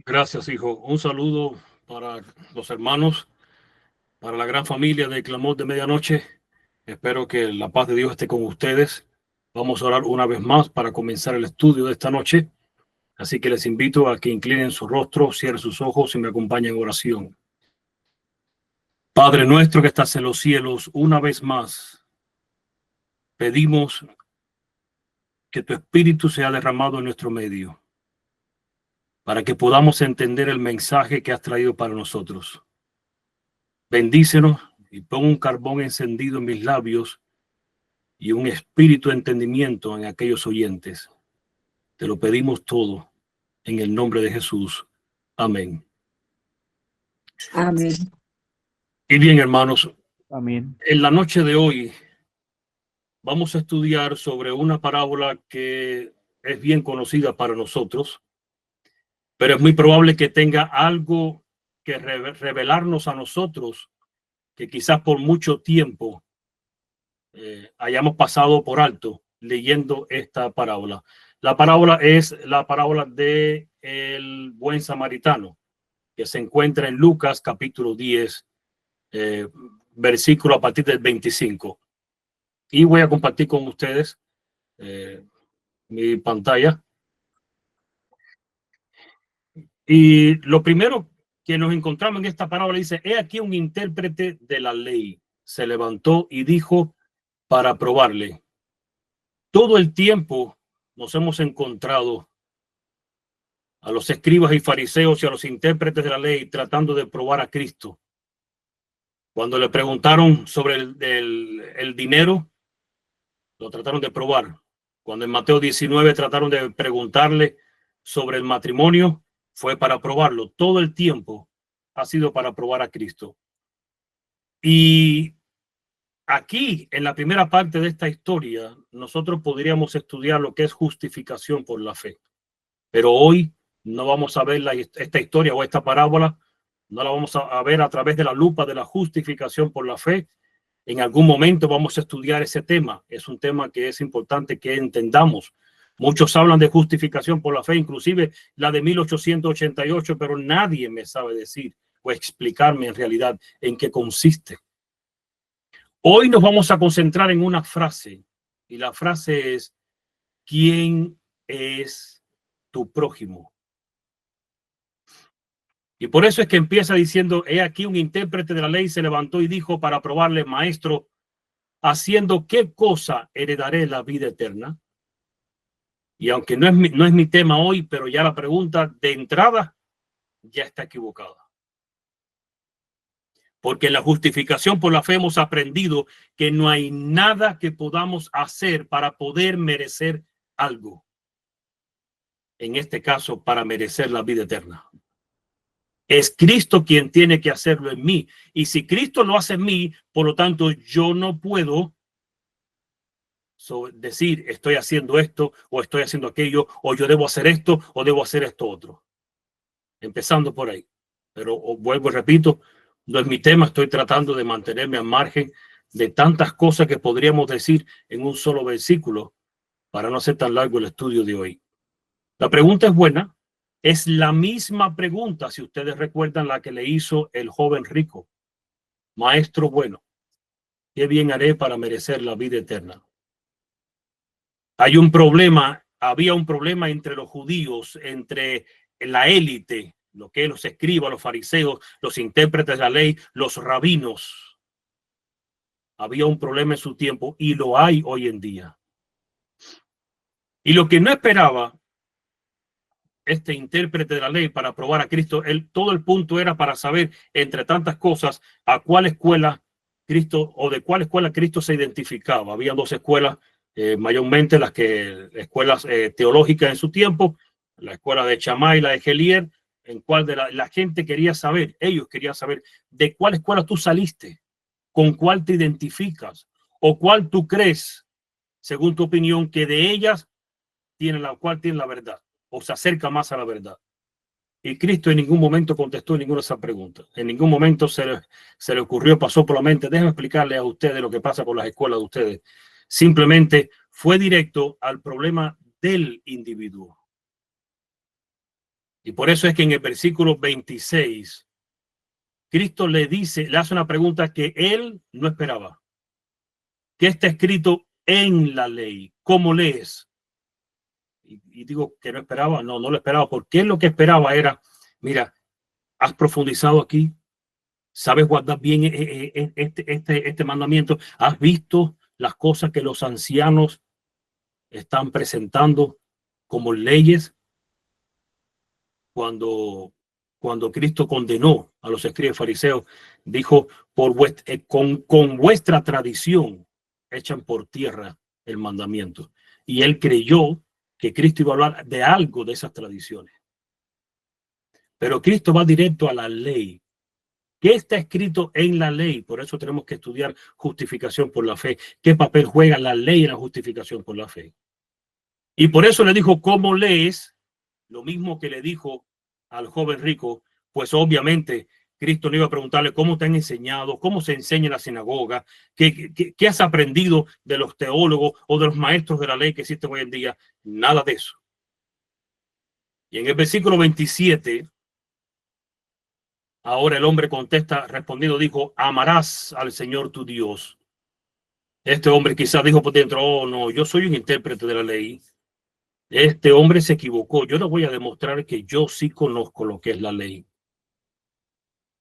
Gracias, hijo. Un saludo para los hermanos, para la gran familia de Clamor de Medianoche. Espero que la paz de Dios esté con ustedes. Vamos a orar una vez más para comenzar el estudio de esta noche. Así que les invito a que inclinen su rostro, cierren sus ojos y me acompañen en oración. Padre nuestro que estás en los cielos, una vez más pedimos que tu espíritu sea derramado en nuestro medio, para que podamos entender el mensaje que has traído para nosotros. Bendícenos y pon un carbón encendido en mis labios y un espíritu de entendimiento en aquellos oyentes. Te lo pedimos todo en el nombre de Jesús. Amén. Amén. Y bien, hermanos, Amén. en la noche de hoy vamos a estudiar sobre una parábola que es bien conocida para nosotros, pero es muy probable que tenga algo que revelarnos a nosotros que quizás por mucho tiempo hayamos pasado por alto leyendo esta parábola. La parábola es la parábola de el buen samaritano, que se encuentra en Lucas capítulo 10, versículo a partir del 25. Y voy a compartir con ustedes mi pantalla. Y lo primero que nos encontramos en esta parábola dice: he aquí un intérprete de la ley se levantó y dijo para probarle. Todo el tiempo nos hemos encontrado a los escribas y fariseos y a los intérpretes de la ley tratando de probar a Cristo. Cuando le preguntaron sobre el dinero, lo trataron de probar. Cuando en Mateo 19 trataron de preguntarle sobre el matrimonio, fue para probarlo. Todo el tiempo ha sido para probar a Cristo. Y aquí, en la primera parte de esta historia, nosotros podríamos estudiar lo que es justificación por la fe. Pero hoy no vamos a ver esta historia o esta parábola, no la vamos a ver a través de la lupa de la justificación por la fe. En algún momento vamos a estudiar ese tema. Es un tema que es importante que entendamos. Muchos hablan de justificación por la fe, inclusive la de 1888, pero nadie me sabe decir o explicarme en realidad en qué consiste. Hoy nos vamos a concentrar en una frase, y la frase es: ¿quién es tu prójimo? Y por eso es que empieza diciendo: he aquí un intérprete de la ley se levantó y dijo para probarle: maestro, ¿haciendo qué cosa heredaré la vida eterna? Y aunque no es mi tema hoy, pero ya la pregunta de entrada ya está equivocada. Porque en la justificación por la fe hemos aprendido que no hay nada que podamos hacer para poder merecer algo. En este caso, para merecer la vida eterna. Es Cristo quien tiene que hacerlo en mí. Y si Cristo lo hace en mí, por lo tanto, yo no puedo decir estoy haciendo esto o estoy haciendo aquello, o yo debo hacer esto o debo hacer esto otro. Empezando por ahí. Pero vuelvo y repito, no es mi tema. Estoy tratando de mantenerme al margen de tantas cosas que podríamos decir en un solo versículo para no hacer tan largo el estudio de hoy. La pregunta es buena. Es la misma pregunta, si ustedes recuerdan, la que le hizo el joven rico. Maestro bueno, ¿qué bien haré para merecer la vida eterna? Hay un problema, había un problema entre los judíos, entre la élite, lo que los escribas, los fariseos, los intérpretes de la ley, los rabinos. Había un problema en su tiempo y lo hay hoy en día. Y lo que no esperaba este intérprete de la ley para probar a Cristo, todo el punto era para saber, entre tantas cosas, a cuál escuela Cristo o de cuál escuela Cristo se identificaba. Había dos escuelas, mayormente escuelas teológicas en su tiempo, la escuela de Shammai y la de Gelier, en cuál de la gente quería saber, ellos querían saber de cuál escuela tú saliste, con cuál te identificas o cuál tú crees, según tu opinión, que de ellas tiene la verdad o se acerca más a la verdad. Y Cristo en ningún momento contestó ninguna de esas preguntas. En ningún momento se le ocurrió, pasó por la mente: déjenme explicarle a ustedes lo que pasa con las escuelas de ustedes. Simplemente fue directo al problema del individuo. Y por eso es que en el versículo 26, Cristo le hace una pregunta que él no esperaba. ¿Qué está escrito en la ley? ¿Cómo lees? Y digo que no esperaba, no lo esperaba, porque él lo que esperaba era, mira, has profundizado aquí, sabes guardar bien este mandamiento, has visto las cosas que los ancianos están presentando como leyes cuando Cristo condenó a los escribas fariseos, dijo, con vuestra tradición echan por tierra el mandamiento. Y él creyó que Cristo iba a hablar de algo de esas tradiciones. Pero Cristo va directo a la ley. ¿Qué está escrito en la ley? Por eso tenemos que estudiar justificación por la fe. ¿Qué papel juega la ley en la justificación por la fe? Y por eso le dijo, ¿cómo lees? Lo mismo que le dijo al joven rico, pues obviamente Cristo le iba a preguntarle cómo te han enseñado, cómo se enseña en la sinagoga, qué has aprendido de los teólogos o de los maestros de la ley que existen hoy en día. Nada de eso. Y en el versículo 27, ahora el hombre contesta, respondiendo, dijo, amarás al Señor tu Dios. Este hombre quizás dijo por dentro, oh no, yo soy un intérprete de la ley. Este hombre se equivocó. Yo le voy a demostrar que yo sí conozco lo que es la ley.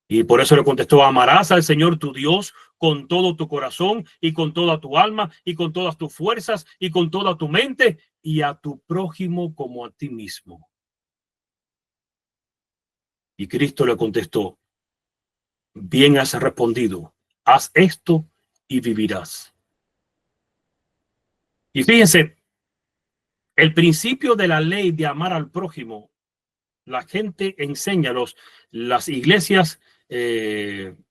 Y por eso le contestó, amarás al Señor tu Dios con todo tu corazón y con toda tu alma y con todas tus fuerzas y con toda tu mente y a tu prójimo como a ti mismo. Y Cristo le contestó, bien has respondido, haz esto y vivirás. Y fíjense, el principio de la ley de amar al prójimo, la gente enseña, las iglesias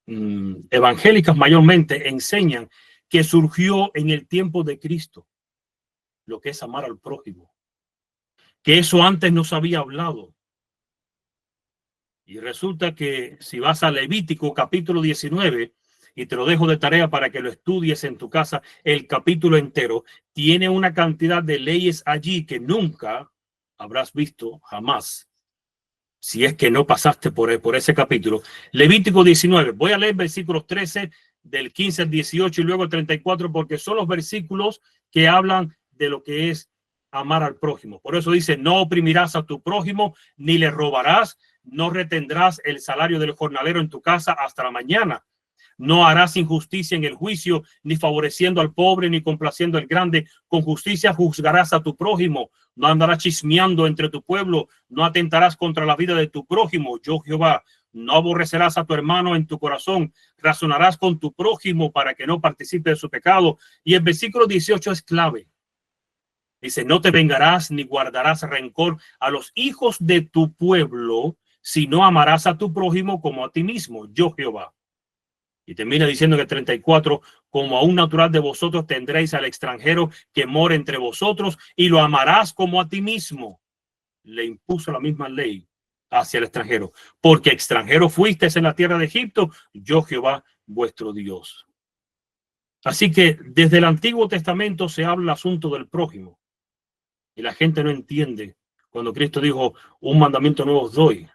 evangélicas mayormente enseñan que surgió en el tiempo de Cristo, lo que es amar al prójimo, que eso antes no se había hablado. Y resulta que si vas a Levítico capítulo 19, y te lo dejo de tarea para que lo estudies en tu casa, el capítulo entero, tiene una cantidad de leyes allí que nunca habrás visto jamás, si es que no pasaste por ese capítulo. Levítico 19, voy a leer versículos 13, del 15 al 18 y luego el 34, porque son los versículos que hablan de lo que es amar al prójimo. Por eso dice, no oprimirás a tu prójimo, ni le robarás, no retendrás el salario del jornalero en tu casa hasta la mañana. No harás injusticia en el juicio, ni favoreciendo al pobre, ni complaciendo al grande. Con justicia juzgarás a tu prójimo. No andarás chismeando entre tu pueblo. No atentarás contra la vida de tu prójimo. Yo, Jehová, no aborrecerás a tu hermano en tu corazón. Razonarás con tu prójimo para que no participe de su pecado. Y el versículo 18 es clave. Dice, no te vengarás ni guardarás rencor a los hijos de tu pueblo, sino amarás a tu prójimo como a ti mismo. Yo, Jehová. Y termina diciendo que 34, como a un natural de vosotros tendréis al extranjero que mora entre vosotros y lo amarás como a ti mismo. Le impuso la misma ley hacia el extranjero, porque extranjero fuisteis en la tierra de Egipto, yo Jehová vuestro Dios. Así que desde el Antiguo Testamento se habla el asunto del prójimo y la gente no entiende cuando Cristo dijo, un mandamiento nuevo os doy,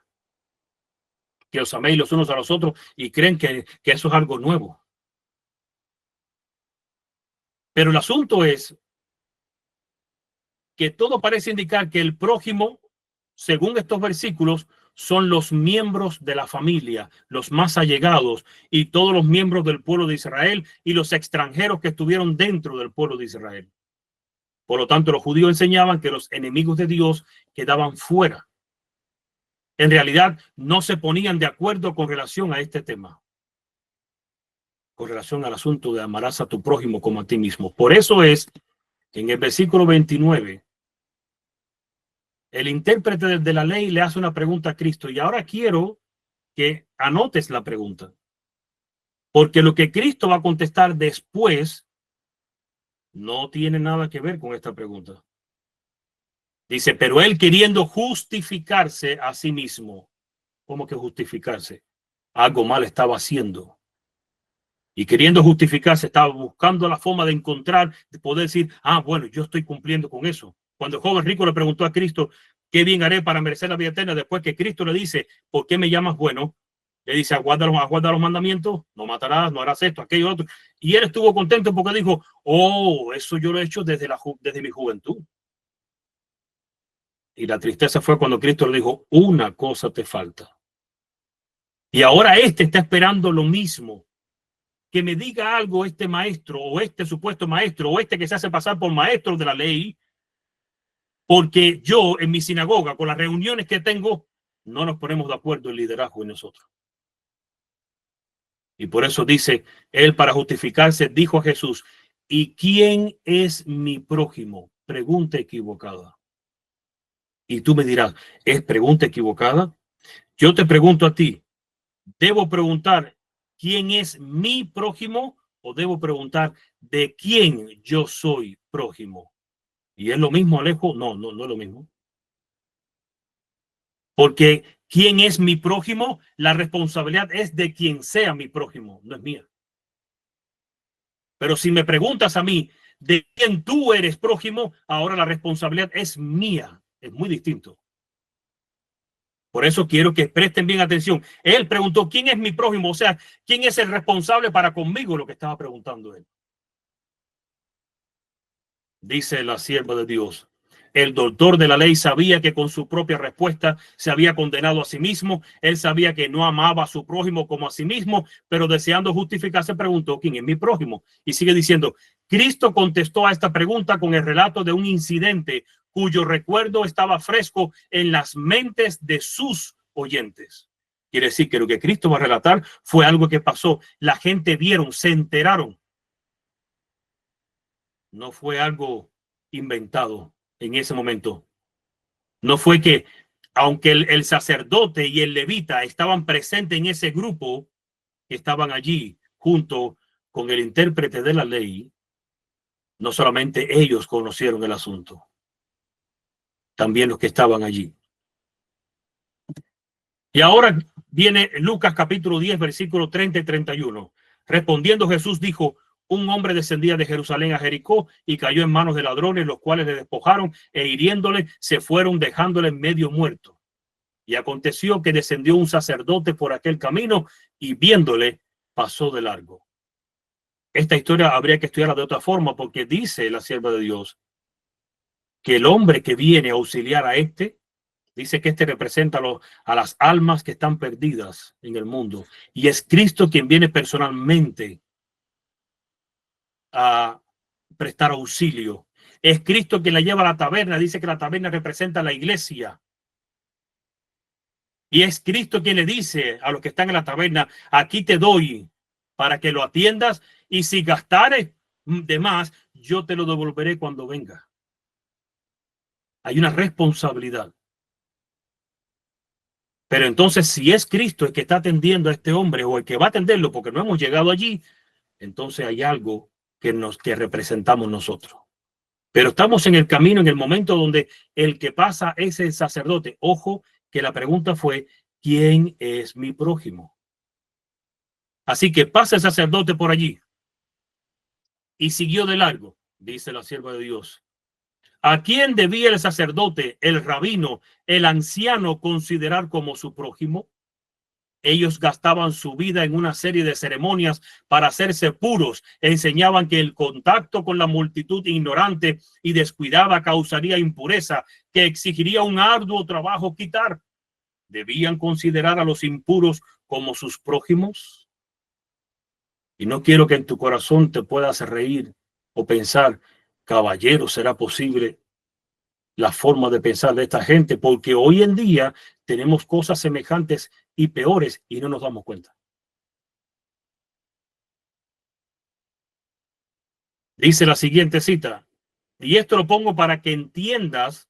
que os améis los unos a los otros, y creen que eso es algo nuevo. Pero el asunto es que todo parece indicar que el prójimo, según estos versículos, son los miembros de la familia, los más allegados, y todos los miembros del pueblo de Israel y los extranjeros que estuvieron dentro del pueblo de Israel. Por lo tanto, los judíos enseñaban que los enemigos de Dios quedaban fuera. En realidad, no se ponían de acuerdo con relación a este tema, con relación al asunto de amarás a tu prójimo como a ti mismo. Por eso es que en el versículo 29, el intérprete de la ley le hace una pregunta a Cristo. Y ahora quiero que anotes la pregunta, porque lo que Cristo va a contestar después no tiene nada que ver con esta pregunta. Dice, pero él queriendo justificarse a sí mismo. ¿Cómo que justificarse? Algo mal estaba haciendo. Y queriendo justificarse, estaba buscando la forma de encontrar, de poder decir, bueno, yo estoy cumpliendo con eso. Cuando el joven rico le preguntó a Cristo, ¿Qué bien haré para merecer la vida eterna? Después que Cristo le dice, ¿por qué me llamas bueno? Le dice, aguarda los mandamientos, no matarás, no harás esto, aquello, otro. Y él estuvo contento porque dijo, oh, eso yo lo he hecho desde mi juventud. Y la tristeza fue cuando Cristo le dijo, una cosa te falta. Y ahora este está esperando lo mismo. Que me diga algo este maestro o este supuesto maestro o este que se hace pasar por maestro de la ley, porque yo en mi sinagoga, con las reuniones que tengo, no nos ponemos de acuerdo en liderazgo en nosotros. Y por eso dice, él para justificarse dijo a Jesús, ¿y quién es mi prójimo? Pregunta equivocada. Y tú me dirás, ¿es pregunta equivocada? Yo te pregunto a ti, ¿debo preguntar quién es mi prójimo o debo preguntar de quién yo soy prójimo? ¿Y es lo mismo, Alejo? No es lo mismo. Porque ¿quién es mi prójimo? La responsabilidad es de quien sea mi prójimo, no es mía. Pero si me preguntas a mí de quién tú eres prójimo, ahora la responsabilidad es mía. Es muy distinto. Por eso quiero que presten bien atención. Él preguntó, ¿quién es mi prójimo? O sea, ¿quién es el responsable para conmigo? Lo que estaba preguntando él. Dice la sierva de Dios. El doctor de la ley sabía que con su propia respuesta se había condenado a sí mismo. Él sabía que no amaba a su prójimo como a sí mismo, pero deseando justificarse preguntó, ¿quién es mi prójimo? Y sigue diciendo, Cristo contestó a esta pregunta con el relato de un incidente cuyo recuerdo estaba fresco en las mentes de sus oyentes. Quiere decir que lo que Cristo va a relatar fue algo que pasó. La gente vieron, se enteraron. No fue algo inventado en ese momento. No fue que, aunque el sacerdote y el levita estaban presentes en ese grupo, que estaban allí junto con el intérprete de la ley, no solamente ellos conocieron el asunto, también los que estaban allí. Y ahora viene Lucas capítulo 10, versículo 30 y 31. Respondiendo Jesús dijo, un hombre descendía de Jerusalén a Jericó y cayó en manos de ladrones, los cuales le despojaron e hiriéndole se fueron dejándole medio muerto. Y aconteció que descendió un sacerdote por aquel camino y viéndole pasó de largo. Esta historia habría que estudiarla de otra forma porque dice la sierva de Dios que el hombre que viene a auxiliar a este, dice que este representa a las almas que están perdidas en el mundo. Y es Cristo quien viene personalmente a prestar auxilio. Es Cristo quien la lleva a la taberna. Dice que la taberna representa a la iglesia. Y es Cristo quien le dice a los que están en la taberna, aquí te doy para que lo atiendas y si gastares de más, yo te lo devolveré cuando venga. Hay una responsabilidad. Pero entonces, si es Cristo el que está atendiendo a este hombre o el que va a atenderlo porque no hemos llegado allí, entonces hay algo que representamos nosotros. Pero estamos en el camino, en el momento donde el que pasa es el sacerdote. Ojo, que la pregunta fue, ¿quién es mi prójimo? Así que pasa el sacerdote por allí y siguió de largo, dice la sierva de Dios. ¿A quién debía el sacerdote, el rabino, el anciano considerar como su prójimo? Ellos gastaban su vida en una serie de ceremonias para hacerse puros. Enseñaban que el contacto con la multitud ignorante y descuidada causaría impureza, que exigiría un arduo trabajo quitar. ¿Debían considerar a los impuros como sus prójimos? Y no quiero que en tu corazón te puedas reír o pensar, caballero, ¿será posible la forma de pensar de esta gente? Porque hoy en día tenemos cosas semejantes y peores y no nos damos cuenta. Dice la siguiente cita, y esto lo pongo para que entiendas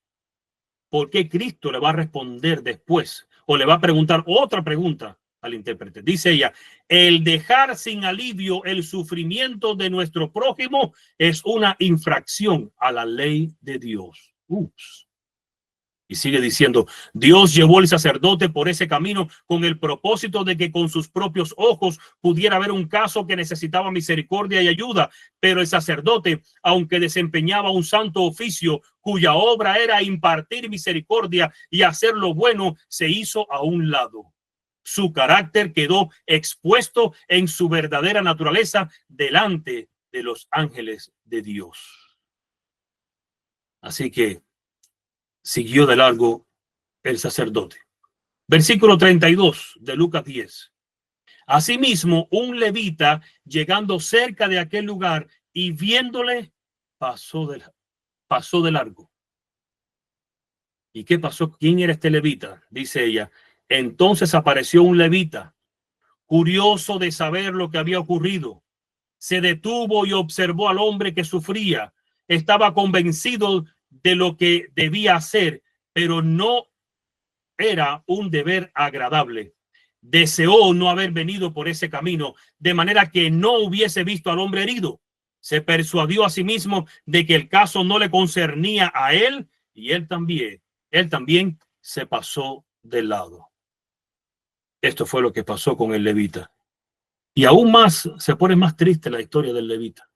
por qué Cristo le va a responder después o le va a preguntar otra pregunta al intérprete. Dice ella, el dejar sin alivio el sufrimiento de nuestro prójimo es una infracción a la ley de Dios. Ups. Y sigue diciendo, Dios llevó al sacerdote por ese camino con el propósito de que con sus propios ojos pudiera ver un caso que necesitaba misericordia y ayuda. Pero el sacerdote, aunque desempeñaba un santo oficio cuya obra era impartir misericordia y hacer lo bueno, se hizo a un lado. Su carácter quedó expuesto en su verdadera naturaleza delante de los ángeles de Dios. Así que siguió de largo el sacerdote. Versículo 32 de Lucas 10. Asimismo, un levita, llegando cerca de aquel lugar y viéndole, pasó de largo. ¿Y qué pasó? ¿Quién era este levita? Dice ella. Entonces apareció un levita, curioso de saber lo que había ocurrido. Se detuvo y observó al hombre que sufría. Estaba convencido de lo que debía hacer, pero no era un deber agradable. Deseó no haber venido por ese camino, de manera que no hubiese visto al hombre herido. Se persuadió a sí mismo de que el caso no le concernía a él, y él también se pasó de lado. Esto fue lo que pasó con el levita. Y aún más se pone más triste la historia del levita.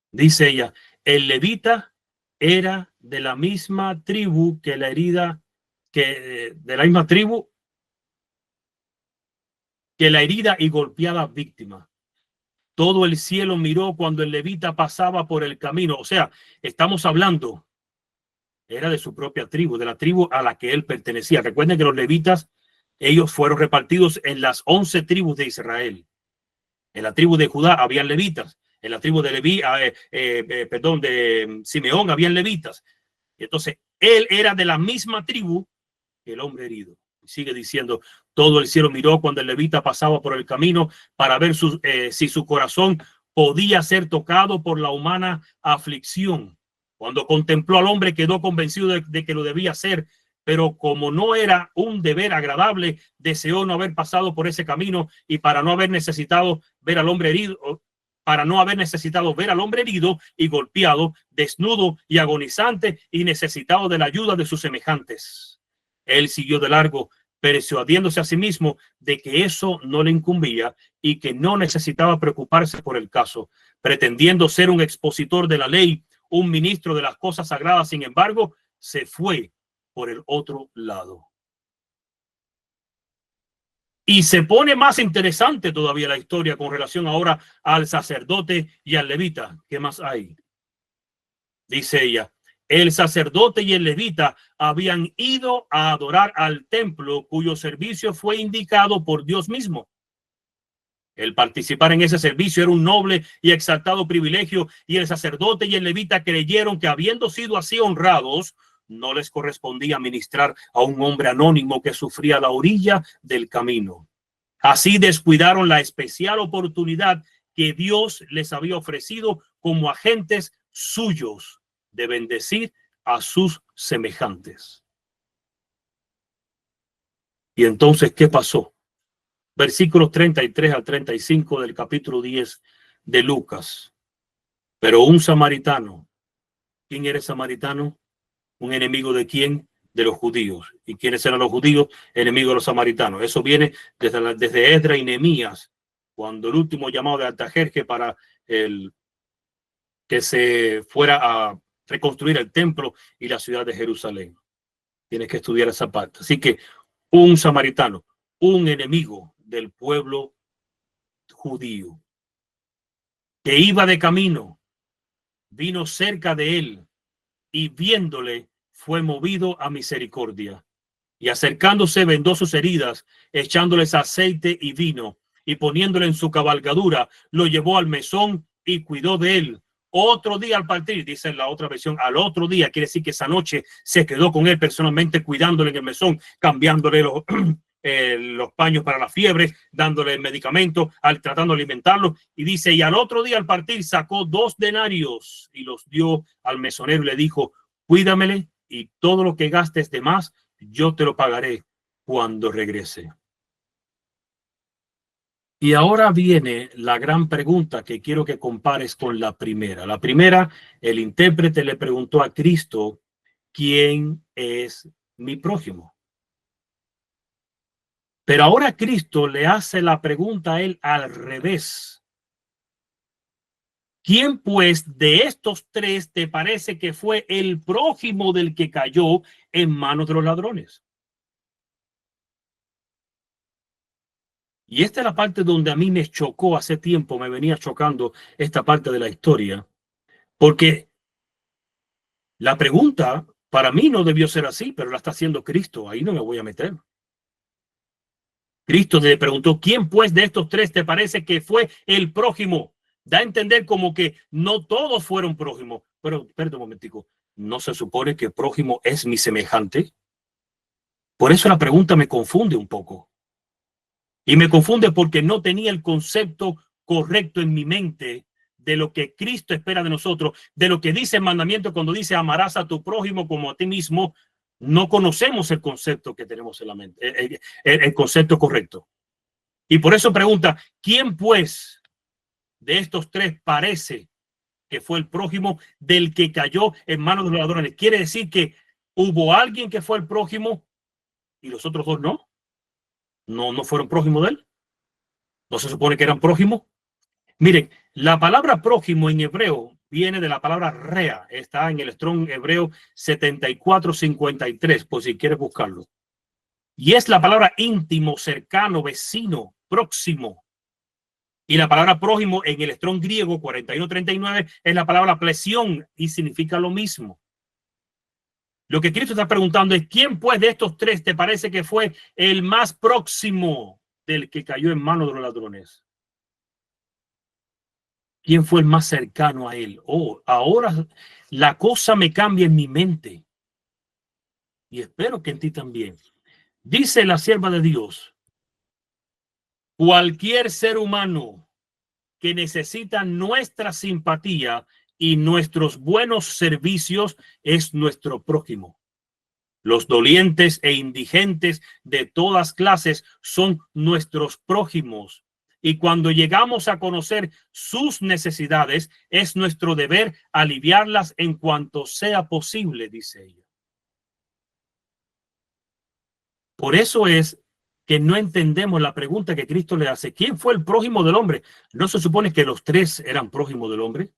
Dice ella, el levita era de la misma tribu que la herida, de la misma tribu que la herida y golpeada víctima. Todo el cielo miró cuando el levita pasaba por el camino. O sea, estamos hablando, era de su propia tribu, de la tribu a la que él pertenecía. Recuerden que los levitas, ellos fueron repartidos en las 11 tribus de Israel. En la tribu de Judá habían levitas. En la tribu de de Simeón habían levitas. Entonces, él era de la misma tribu que el hombre herido. Sigue diciendo, todo el cielo miró cuando el levita pasaba por el camino para ver si su corazón podía ser tocado por la humana aflicción. Cuando contempló al hombre quedó convencido de que lo debía hacer, pero como no era un deber agradable, deseó no haber pasado por ese camino y para no haber necesitado ver al hombre herido, y golpeado, desnudo y agonizante y necesitado de la ayuda de sus semejantes. Él siguió de largo, persuadiéndose a sí mismo de que eso no le incumbía y que no necesitaba preocuparse por el caso, pretendiendo ser un expositor de la ley, un ministro de las cosas sagradas. Sin embargo, se fue por el otro lado. Y se pone más interesante todavía la historia con relación ahora al sacerdote y al levita. ¿Qué más hay? Dice ella, el sacerdote y el levita habían ido a adorar al templo cuyo servicio fue indicado por Dios mismo. El participar en ese servicio era un noble y exaltado privilegio, y el sacerdote y el levita creyeron que, habiendo sido así honrados, no les correspondía ministrar a un hombre anónimo que sufría a la orilla del camino. Así descuidaron la especial oportunidad que Dios les había ofrecido como agentes suyos de bendecir a sus semejantes. Y entonces, ¿qué pasó? Versículos 33 al 35 del capítulo 10 de Lucas. Pero un samaritano, ¿quién era el samaritano? ¿Un enemigo de quién? De los judíos. ¿Y quiénes eran los judíos? Enemigos de los samaritanos. Eso viene desde Esdras y Nehemías, cuando el último llamado de Artajerjes para que se fuera a reconstruir el templo y la ciudad de Jerusalén. Tienes que estudiar esa parte. Así que un samaritano, un enemigo del pueblo judío, que iba de camino, vino cerca de él y viéndole fue movido a misericordia. Y acercándose vendó sus heridas, echándoles aceite y vino, y poniéndole en su cabalgadura, lo llevó al mesón y cuidó de él. Otro día al partir, dice en la otra versión, al otro día, quiere decir que esa noche se quedó con él personalmente, cuidándole en el mesón, cambiándole los paños para la fiebre, dándole medicamentos, tratando de alimentarlo. Y dice, y al otro día al partir sacó 2 denarios y los dio al mesonero y le dijo, cuídamele, y todo lo que gastes de más, yo te lo pagaré cuando regrese. Y ahora viene la gran pregunta que quiero que compares con la primera. La primera, el intérprete le preguntó a Cristo ¿quién es mi prójimo? Pero ahora Cristo le hace la pregunta a él al revés. ¿Quién pues de estos tres te parece que fue el prójimo del que cayó en manos de los ladrones? Y esta es la parte donde a mí me chocó hace tiempo, me venía chocando esta parte de la historia, porque la pregunta para mí no debió ser así, pero la está haciendo Cristo, ahí no me voy a meter. Cristo le preguntó, ¿quién pues de estos tres te parece que fue el prójimo? Da a entender como que no todos fueron prójimos, pero perdón un momentico, ¿no se supone que prójimo es mi semejante? Por eso la pregunta me confunde un poco. Y me confunde porque no tenía el concepto correcto en mi mente de lo que Cristo espera de nosotros, de lo que dice el mandamiento cuando dice amarás a tu prójimo como a ti mismo. No conocemos el concepto que tenemos en la mente, el concepto correcto. Y por eso pregunta, ¿quién pues de estos tres parece que fue el prójimo del que cayó en manos de los ladrones? Quiere decir que hubo alguien que fue el prójimo y los otros dos no. No fueron prójimos de él. ¿No se supone que eran prójimos? Miren, la palabra prójimo en hebreo viene de la palabra rea. Está en el Strong hebreo 7453, por si quieres buscarlo. Y es la palabra íntimo, cercano, vecino, próximo. Y la palabra prójimo en el Strong griego 4139 es la palabra plesión y significa lo mismo. Lo que Cristo está preguntando es, ¿quién pues de estos tres te parece que fue el más próximo del que cayó en manos de los ladrones? ¿Quién fue el más cercano a él? Oh, ahora la cosa me cambia en mi mente. Y espero que en ti también. Dice la sierva de Dios, cualquier ser humano que necesita nuestra simpatía y nuestros buenos servicios es nuestro prójimo. Los dolientes e indigentes de todas clases son nuestros prójimos. Y cuando llegamos a conocer sus necesidades, es nuestro deber aliviarlas en cuanto sea posible, dice ella. Por eso es que no entendemos la pregunta que Cristo le hace. ¿Quién fue el prójimo del hombre? ¿No se supone que los tres eran prójimos del hombre?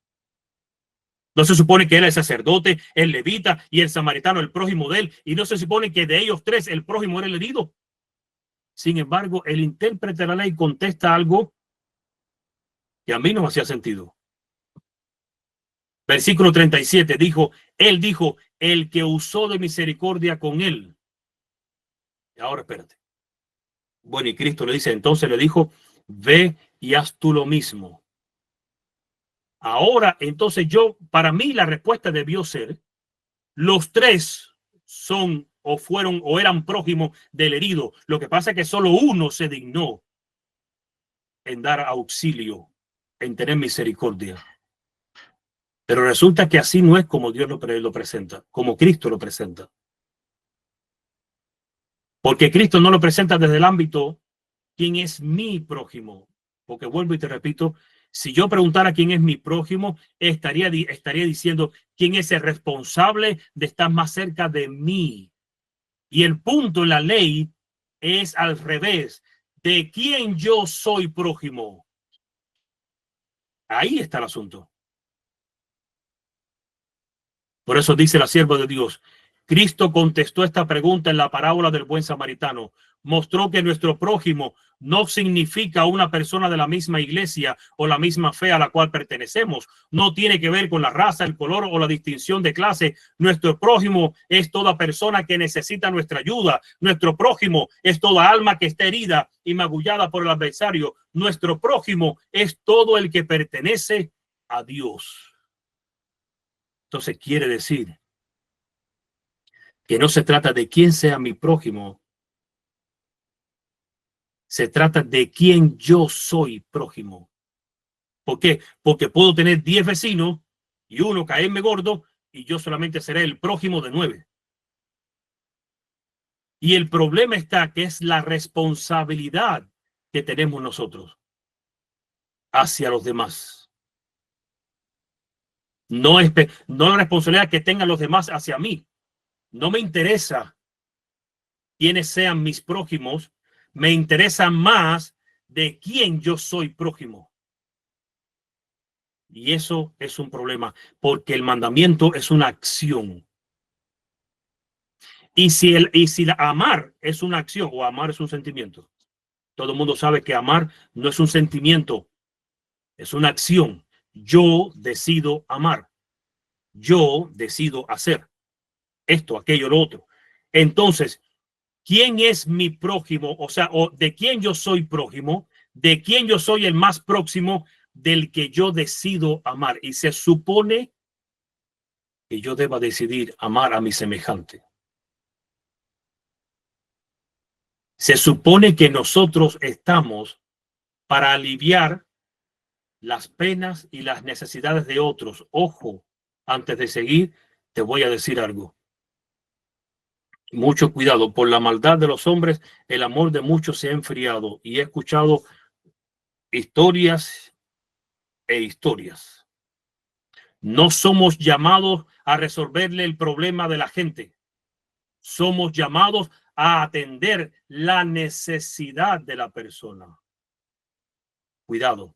¿No se supone que era el sacerdote, el levita y el samaritano, el prójimo de él? ¿Y no se supone que de ellos tres el prójimo era el herido? Sin embargo, el intérprete de la ley contesta algo que a mí no me hacía sentido. Versículo 37 dijo, él dijo, el que usó de misericordia con él. Ahora espérate. Bueno, y Cristo le dice, entonces le dijo, ve y haz tú lo mismo. Ahora, entonces para mí la respuesta debió ser, los tres son o fueron o eran prójimos del herido. Lo que pasa es que solo uno se dignó en dar auxilio, en tener misericordia. Pero resulta que así no es como Dios lo presenta, como Cristo lo presenta. Porque Cristo no lo presenta desde el ámbito, ¿quién es mi prójimo? Porque vuelvo y te repito, si yo preguntara quién es mi prójimo, estaría diciendo quién es el responsable de estar más cerca de mí. Y el punto en la ley es al revés, de quién yo soy prójimo. Ahí está el asunto. Por eso dice la sierva de Dios, Cristo contestó esta pregunta en la parábola del buen samaritano. Mostró que nuestro prójimo no significa una persona de la misma iglesia o la misma fe a la cual pertenecemos. No tiene que ver con la raza, el color o la distinción de clase. Nuestro prójimo es toda persona que necesita nuestra ayuda. Nuestro prójimo es toda alma que está herida y magullada por el adversario. Nuestro prójimo es todo el que pertenece a Dios. Entonces quiere decir que no se trata de quién sea mi prójimo, se trata de quién yo soy prójimo. ¿Por qué? Porque puedo tener 10 vecinos y uno caerme gordo y yo solamente seré el prójimo de 9. Y el problema está que es la responsabilidad que tenemos nosotros hacia los demás. No la responsabilidad que tengan los demás hacia mí. No me interesa quiénes sean mis prójimos, me interesa más de quién yo soy prójimo. Y eso es un problema, porque el mandamiento es una acción. Y si amar es una acción o amar es un sentimiento, todo el mundo sabe que amar no es un sentimiento, es una acción. Yo decido amar. Yo decido hacer esto, aquello, lo otro. Entonces, ¿quién es mi prójimo? O sea, o de quién yo soy prójimo, de quién yo soy el más próximo, del que yo decido amar. Y se supone que yo deba decidir amar a mi semejante. Se supone que nosotros estamos para aliviar las penas y las necesidades de otros. Ojo, antes de seguir, te voy a decir algo. Mucho cuidado, por la maldad de los hombres, el amor de muchos se ha enfriado. Y he escuchado historias e historias. No somos llamados a resolverle el problema de la gente. Somos llamados a atender la necesidad de la persona. Cuidado.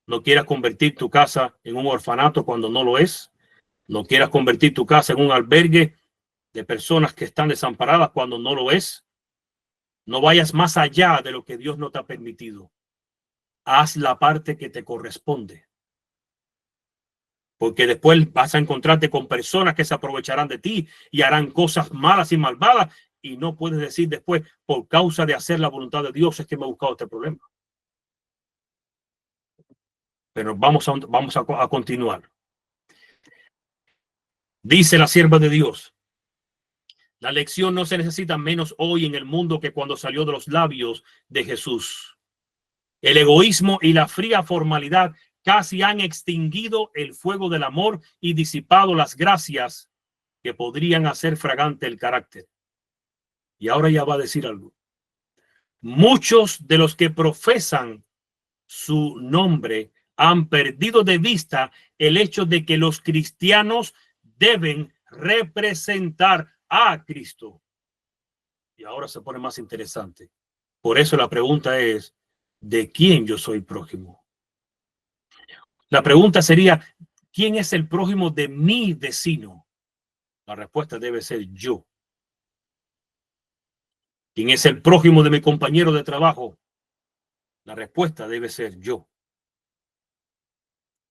No quieras convertir tu casa en un orfanato cuando no lo es. No quieras convertir tu casa en un albergue de personas que están desamparadas cuando no lo es. No vayas más allá de lo que Dios no te ha permitido. Haz la parte que te corresponde. Porque después vas a encontrarte con personas que se aprovecharán de ti y harán cosas malas y malvadas. Y no puedes decir después, por causa de hacer la voluntad de Dios, es que me he buscado este problema. Pero vamos a continuar. Dice la sierva de Dios: la lección no se necesita menos hoy en el mundo que cuando salió de los labios de Jesús. El egoísmo y la fría formalidad casi han extinguido el fuego del amor y disipado las gracias que podrían hacer fragante el carácter. Y ahora ya va a decir algo. Muchos de los que profesan su nombre han perdido de vista el hecho de que los cristianos deben representar a Cristo. Y ahora se pone más interesante. Por eso la pregunta es, ¿de quién yo soy prójimo? La pregunta sería, ¿quién es el prójimo de mi vecino? La respuesta debe ser yo. ¿Quién es el prójimo de mi compañero de trabajo? La respuesta debe ser yo.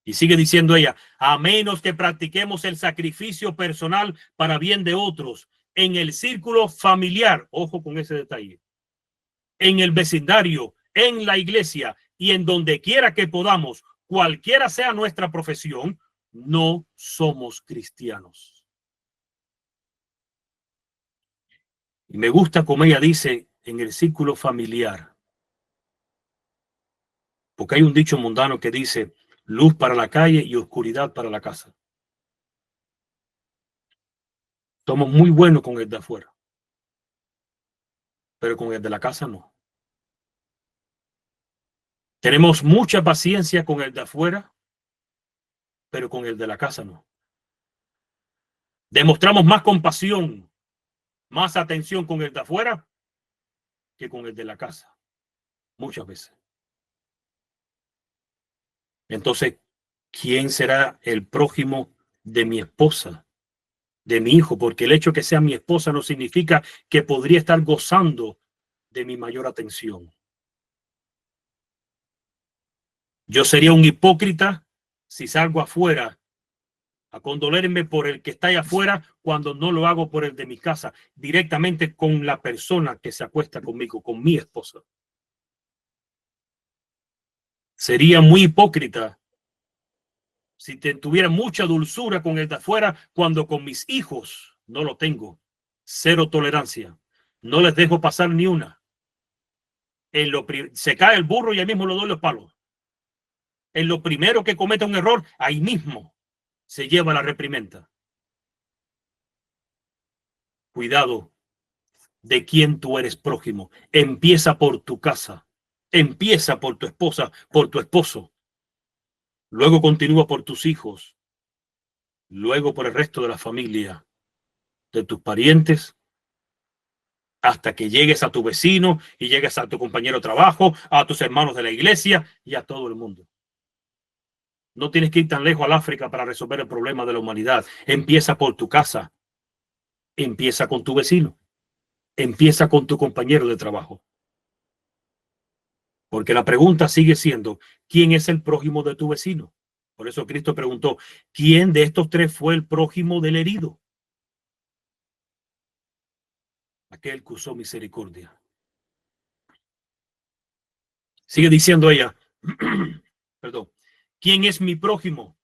Y sigue diciendo ella, a menos que practiquemos el sacrificio personal para bien de otros, en el círculo familiar, ojo con ese detalle, en el vecindario, en la iglesia y en donde quiera que podamos, cualquiera sea nuestra profesión, no somos cristianos. Y me gusta como ella dice, en el círculo familiar. Porque hay un dicho mundano que dice, luz para la calle y oscuridad para la casa. Somos muy buenos con el de afuera, pero con el de la casa no. Tenemos mucha paciencia con el de afuera, pero con el de la casa no. Demostramos más compasión, más atención con el de afuera que con el de la casa. Muchas veces. Entonces, ¿quién será el prójimo de mi esposa, de mi hijo? Porque el hecho de que sea mi esposa no significa que podría estar gozando de mi mayor atención. Yo sería un hipócrita si salgo afuera a condolerme por el que está allá afuera cuando no lo hago por el de mi casa, directamente con la persona que se acuesta conmigo, con mi esposa. Sería muy hipócrita si tuviera mucha dulzura con el de afuera cuando con mis hijos no lo tengo. Cero tolerancia. No les dejo pasar ni una. Se cae el burro y ahí mismo le doy los palos. En lo primero que cometa un error, ahí mismo se lleva la reprimenda. Cuidado de quién tú eres prójimo. Empieza por tu casa. Empieza por tu esposa, por tu esposo. Luego continúa por tus hijos. Luego por el resto de la familia. de tus parientes, hasta que llegues a tu vecino y llegues a tu compañero de trabajo, a tus hermanos de la iglesia y a todo el mundo. No tienes que ir tan lejos al África para resolver el problema de la humanidad. Empieza por tu casa. Empieza con tu vecino. Empieza con tu compañero de trabajo. Porque la pregunta sigue siendo, ¿quién es el prójimo de tu vecino? Por eso Cristo preguntó, ¿quién de estos tres fue el prójimo del herido? Aquel que usó misericordia. Sigue diciendo ella, perdón, ¿quién es mi prójimo?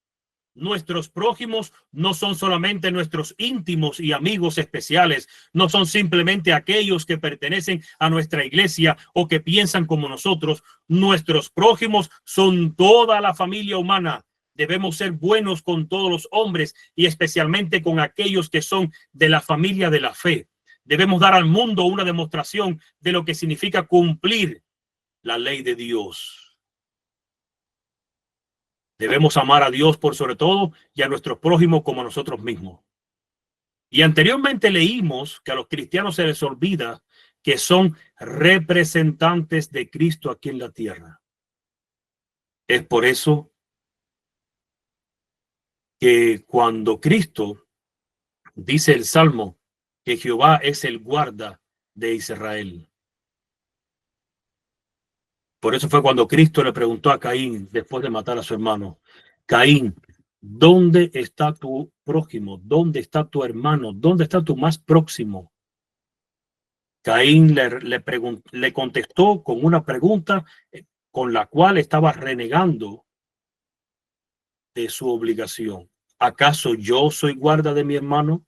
Nuestros prójimos no son solamente nuestros íntimos y amigos especiales, no son simplemente aquellos que pertenecen a nuestra iglesia o que piensan como nosotros. Nuestros prójimos son toda la familia humana. Debemos ser buenos con todos los hombres y especialmente con aquellos que son de la familia de la fe. Debemos dar al mundo una demostración de lo que significa cumplir la ley de Dios. Debemos amar a Dios por sobre todo y a nuestros prójimos como a nosotros mismos. Y anteriormente leímos que a los cristianos se les olvida que son representantes de Cristo aquí en la tierra. Es por eso que cuando Cristo dice el Salmo que Jehová es el guarda de Israel. Por eso fue cuando Cristo le preguntó a Caín, después de matar a su hermano, Caín, ¿dónde está tu prójimo? ¿Dónde está tu hermano? ¿Dónde está tu más próximo? Caín le contestó con una pregunta con la cual estaba renegando de su obligación. ¿Acaso yo soy guarda de mi hermano?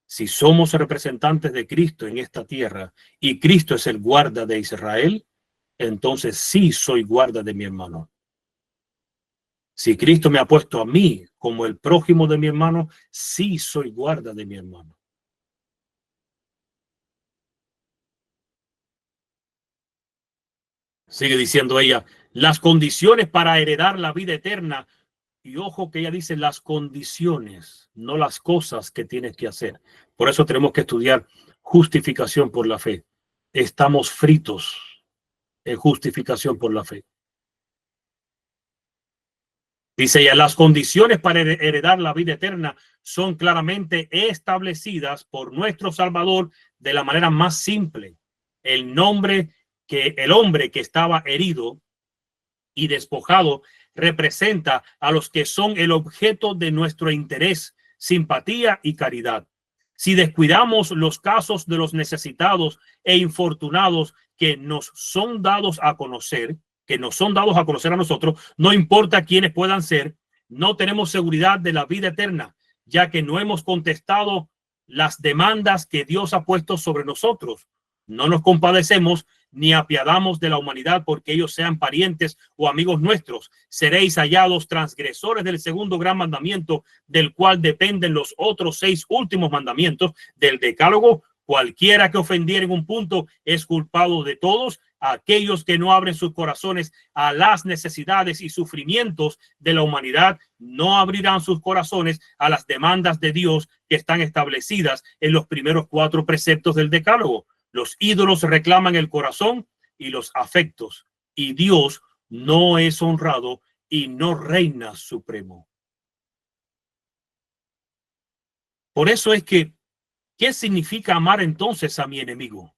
Si somos representantes de Cristo en esta tierra y Cristo es el guarda de Israel, entonces sí soy guarda de mi hermano. Si Cristo me ha puesto a mí como el prójimo de mi hermano, sí soy guarda de mi hermano. Sigue diciendo ella, las condiciones para heredar la vida eterna. Y ojo que ella dice las condiciones, no las cosas que tienes que hacer. Por eso tenemos que estudiar justificación por la fe. Estamos fritos en justificación por la fe. Dice ella, las condiciones para heredar la vida eterna son claramente establecidas por nuestro Salvador de la manera más simple. El hombre que estaba herido y despojado representa a los que son el objeto de nuestro interés, simpatía y caridad. Si descuidamos los casos de los necesitados e infortunados que nos son dados a conocer, a nosotros, no importa quiénes puedan ser, no tenemos seguridad de la vida eterna, ya que no hemos contestado las demandas que Dios ha puesto sobre nosotros. No nos compadecemos ni apiadamos de la humanidad porque ellos sean parientes o amigos nuestros. Seréis hallados transgresores del segundo gran mandamiento, del cual dependen los otros 6 últimos mandamientos del decálogo. Cualquiera que ofendiera en un punto es culpado de todos. Aquellos que no abren sus corazones a las necesidades y sufrimientos de la humanidad no abrirán sus corazones a las demandas de Dios que están establecidas en los primeros 4 preceptos del decálogo. Los ídolos reclaman el corazón y los afectos, y Dios no es honrado y no reina supremo. Por eso es que, ¿qué significa amar entonces a mi enemigo?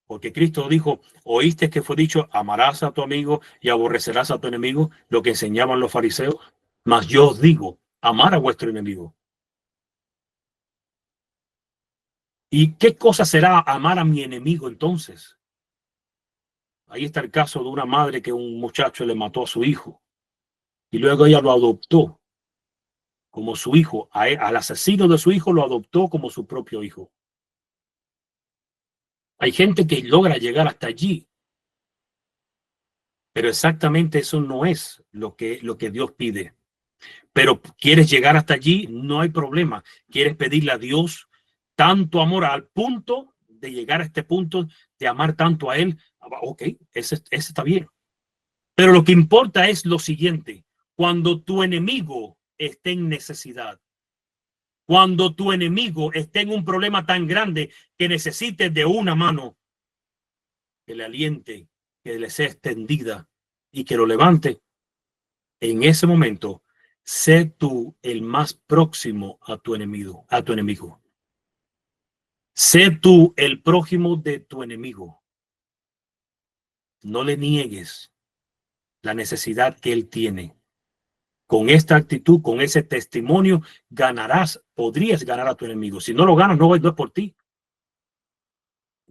Porque Cristo dijo, oíste que fue dicho, amarás a tu amigo y aborrecerás a tu enemigo, lo que enseñaban los fariseos. Mas yo os digo, amar a vuestro enemigo. ¿Y qué cosa será amar a mi enemigo entonces? Ahí está el caso de una madre que un muchacho le mató a su hijo y luego ella lo adoptó como su hijo. Al asesino de su hijo lo adoptó como su propio hijo. Hay gente que logra llegar hasta allí, pero exactamente eso no es lo que Dios pide. Pero quieres llegar hasta allí, no hay problema. Quieres pedirle a Dios tanto amor al punto de llegar a este punto de amar tanto a Él. Ok, ese está bien. Pero lo que importa es lo siguiente. Cuando tu enemigo esté en necesidad, Cuando tu enemigo esté en un problema tan grande que necesite de una mano que le aliente, que le sea extendida y que lo levante, en ese momento, sé tú el más próximo a tu enemigo, a tu enemigo. Sé tú el prójimo de tu enemigo. No le niegues la necesidad que él tiene. Con esta actitud, con ese testimonio, ganarás, podrías ganar a tu enemigo. Si no lo ganas, no es por ti.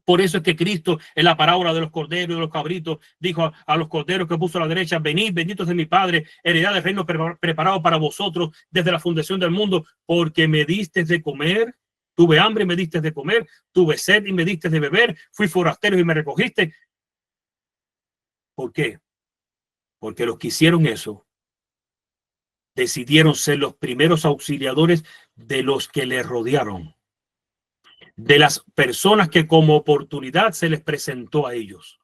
Por eso es que Cristo, en la parábola de los corderos y de los cabritos, dijo a los corderos que puso a la derecha: venid, benditos de mi Padre, heredad del reino preparado para vosotros desde la fundación del mundo, porque me diste de comer, tuve hambre y me diste de comer, tuve sed y me diste de beber, fui forastero y me recogiste. ¿Por qué? Porque los que hicieron eso decidieron ser los primeros auxiliadores de los que les rodearon, de las personas que como oportunidad se les presentó a ellos.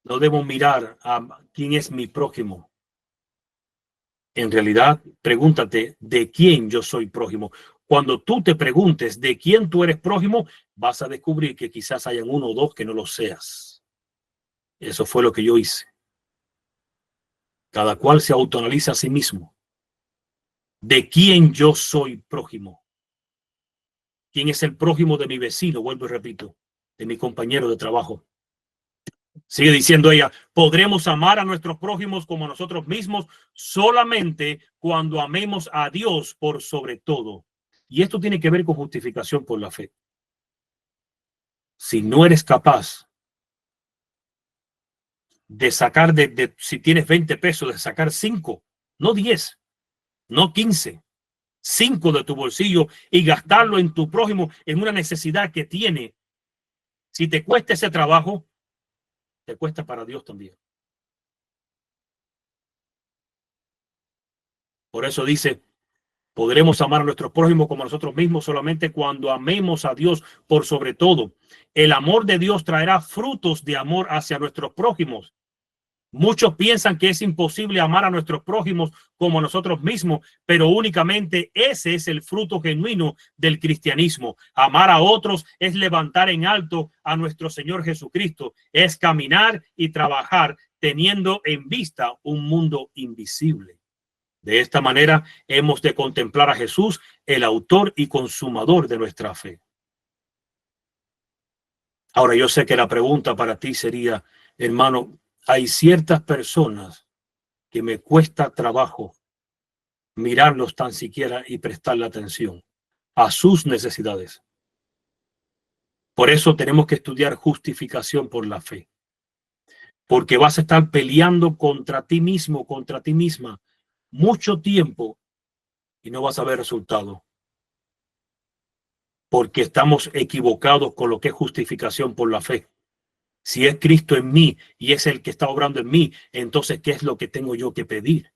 No debo mirar a quién es mi prójimo. En realidad, pregúntate de quién yo soy prójimo. Cuando tú te preguntes de quién tú eres prójimo, vas a descubrir que quizás hayan uno o dos que no lo seas. Eso fue lo que yo hice. Cada cual se autoanaliza a sí mismo. ¿De quién yo soy prójimo? ¿Quién es el prójimo de mi vecino? Vuelvo y repito, de mi compañero de trabajo. Sigue diciendo ella: podremos amar a nuestros prójimos como a nosotros mismos solamente cuando amemos a Dios por sobre todo. Y esto tiene que ver con justificación por la fe. Si no eres capaz de sacar si tienes 20 pesos, de sacar 5, no 10, no 15, 5 de tu bolsillo y gastarlo en tu prójimo, en una necesidad que tiene, si te cuesta ese trabajo, te cuesta para Dios también. Por eso dice: podremos amar a nuestros prójimos como a nosotros mismos solamente cuando amemos a Dios por sobre todo. El amor de Dios traerá frutos de amor hacia nuestros prójimos. Muchos piensan que es imposible amar a nuestros prójimos como a nosotros mismos, pero únicamente ese es el fruto genuino del cristianismo. Amar a otros es levantar en alto a nuestro Señor Jesucristo, es caminar y trabajar teniendo en vista un mundo invisible. De esta manera hemos de contemplar a Jesús, el autor y consumador de nuestra fe. Ahora, yo sé que la pregunta para ti sería: hermano, hay ciertas personas que me cuesta trabajo mirarlos tan siquiera y prestarle atención a sus necesidades. Por eso tenemos que estudiar justificación por la fe, porque vas a estar peleando contra ti mismo, contra ti misma, mucho tiempo y no vas a ver resultado, porque estamos equivocados con lo que es justificación por la fe. Si es Cristo en mí y es el que está obrando en mí, entonces, ¿qué es lo que tengo yo que pedir?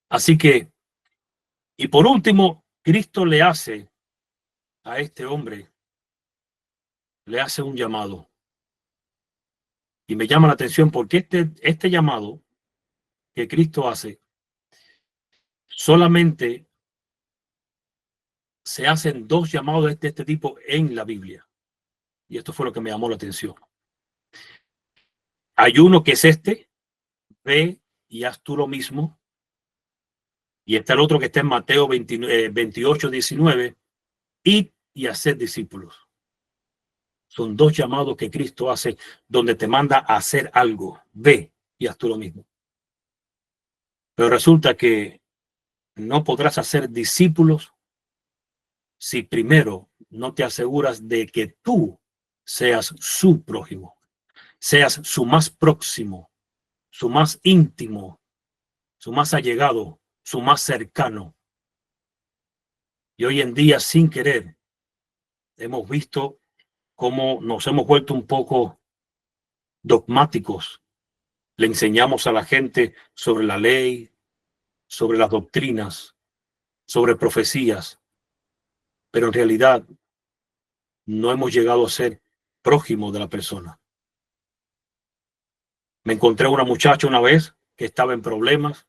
Así que, y por último, Cristo le hace a este hombre, le hace un llamado. Y me llama la atención porque este llamado que Cristo hace, solamente se hacen 2 llamados de este tipo en la Biblia. Y esto fue lo que me llamó la atención. Hay uno que es este: ve y haz tú lo mismo. Y está el otro que está en Mateo 28, 19, id y haced discípulos. Son 2 llamados que Cristo hace donde te manda a hacer algo. Ve y haz tú lo mismo. Pero resulta que no podrás hacer discípulos si primero no te aseguras de que tú seas su prójimo, seas su más próximo, su más íntimo, su más allegado, su más cercano. Y hoy en día, sin querer, hemos visto cómo nos hemos vuelto un poco dogmáticos. Le enseñamos a la gente sobre la ley, sobre las doctrinas, sobre profecías, pero en realidad no hemos llegado a ser prójimo de la persona. Me encontré una muchacha una vez que estaba en problemas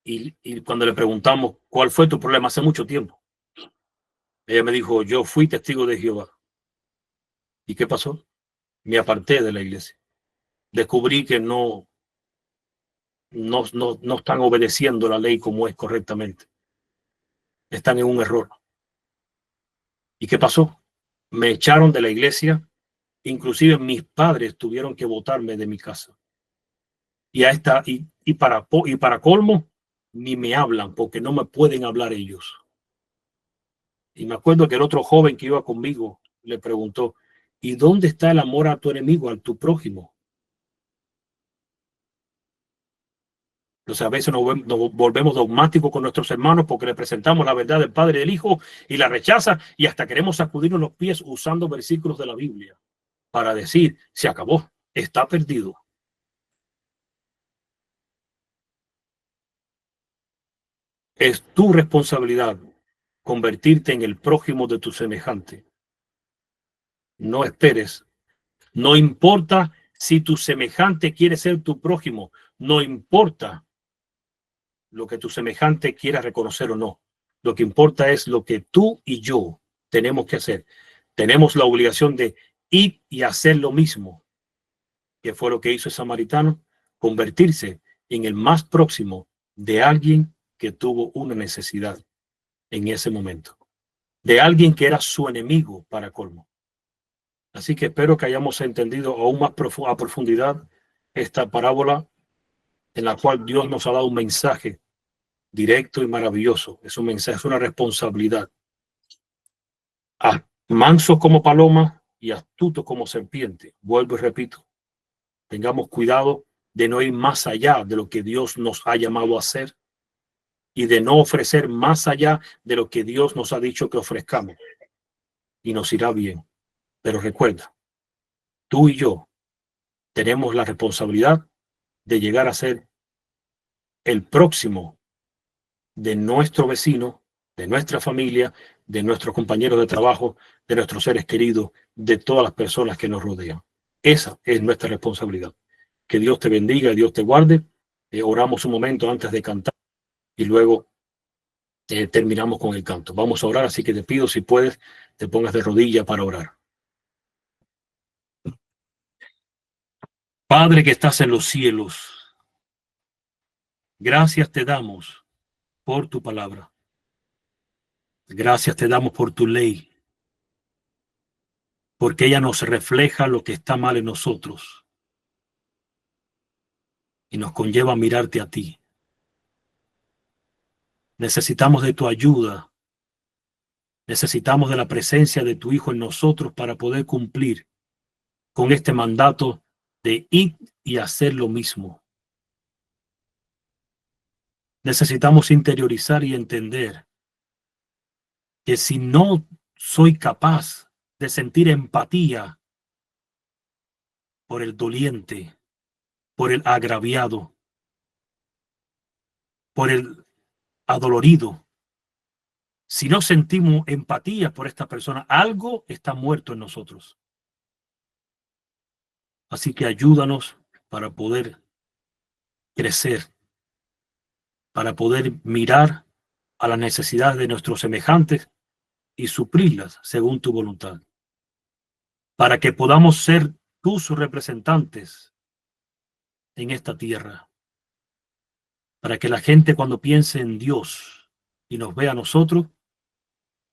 y cuando le preguntamos cuál fue tu problema hace mucho tiempo, ella me dijo, yo fui testigo de Jehová. ¿Y qué pasó? Me aparté de la iglesia. Descubrí que no están obedeciendo la ley como es correctamente. Están en un error. ¿Y qué pasó? Me echaron de la iglesia. Inclusive mis padres tuvieron que botarme de mi casa. Y para colmo, ni me hablan porque no me pueden hablar ellos. Y me acuerdo que el otro joven que iba conmigo le preguntó, ¿y dónde está el amor a tu enemigo, a tu prójimo? Entonces a veces nos volvemos dogmáticos con nuestros hermanos porque le presentamos la verdad del Padre y del Hijo y la rechaza y hasta queremos sacudirnos los pies usando versículos de la Biblia para decir, se acabó, está perdido. Es tu responsabilidad convertirte en el prójimo de tu semejante. No esperes. No importa si tu semejante quiere ser tu prójimo. No importa lo que tu semejante quiera reconocer o no. Lo que importa es lo que tú y yo tenemos que hacer. Tenemos la obligación de ir y hacer lo mismo, que fue lo que hizo el samaritano, convertirse en el más próximo de alguien que tuvo una necesidad en ese momento, de alguien que era su enemigo para colmo. Así que espero que hayamos entendido aún más a profundidad esta parábola en la cual Dios nos ha dado un mensaje directo y maravilloso. Es un mensaje, es una responsabilidad. Manso como paloma y astuto como serpiente. Vuelvo y repito, tengamos cuidado de no ir más allá de lo que Dios nos ha llamado a hacer y de no ofrecer más allá de lo que Dios nos ha dicho que ofrezcamos. Y nos irá bien. Pero recuerda, tú y yo tenemos la responsabilidad de llegar a ser el próximo de nuestro vecino, de nuestra familia, de nuestros compañeros de trabajo, de nuestros seres queridos, de todas las personas que nos rodean. Esa es nuestra responsabilidad. Que Dios te bendiga y Dios te guarde. Oramos un momento antes de cantar y luego terminamos con el canto. Vamos a orar, así que te pido, si puedes, te pongas de rodilla para orar. Padre que estás en los cielos, gracias te damos por tu palabra. Gracias te damos por tu ley, porque ella nos refleja lo que está mal en nosotros y nos conlleva a mirarte a ti. Necesitamos de tu ayuda, necesitamos de la presencia de tu Hijo en nosotros para poder cumplir con este mandato de ir y hacer lo mismo. Necesitamos interiorizar y entender que si no soy capaz de sentir empatía por el doliente, por el agraviado, por el adolorido, si no sentimos empatía por esta persona, algo está muerto en nosotros. Así que ayúdanos para poder crecer, para poder mirar a las necesidades de nuestros semejantes y suplirlas según tu voluntad, para que podamos ser tus representantes en esta tierra, para que la gente cuando piense en Dios y nos vea a nosotros,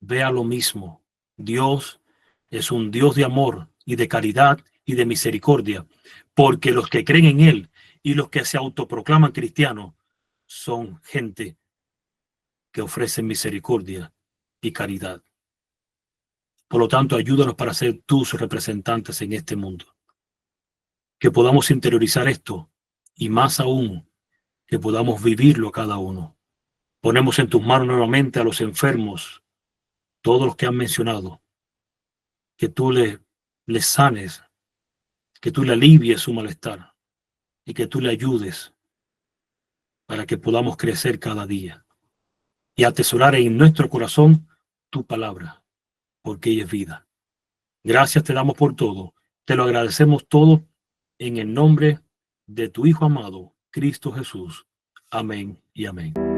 vea lo mismo. Dios es un Dios de amor y de caridad y de misericordia, porque los que creen en Él y los que se autoproclaman cristianos son gente que ofrece misericordia y caridad. Por lo tanto, ayúdanos para ser tus representantes en este mundo. Que podamos interiorizar esto y más aún, que podamos vivirlo cada uno. Ponemos en tus manos nuevamente a los enfermos, todos los que han mencionado, que tú les sanes, que tú le alivies su malestar y que tú le ayudes para que podamos crecer cada día y atesorar en nuestro corazón tu palabra, porque ella es vida. Gracias te damos por todo, te lo agradecemos todo en el nombre de tu Hijo amado, Cristo Jesús. Amén y amén.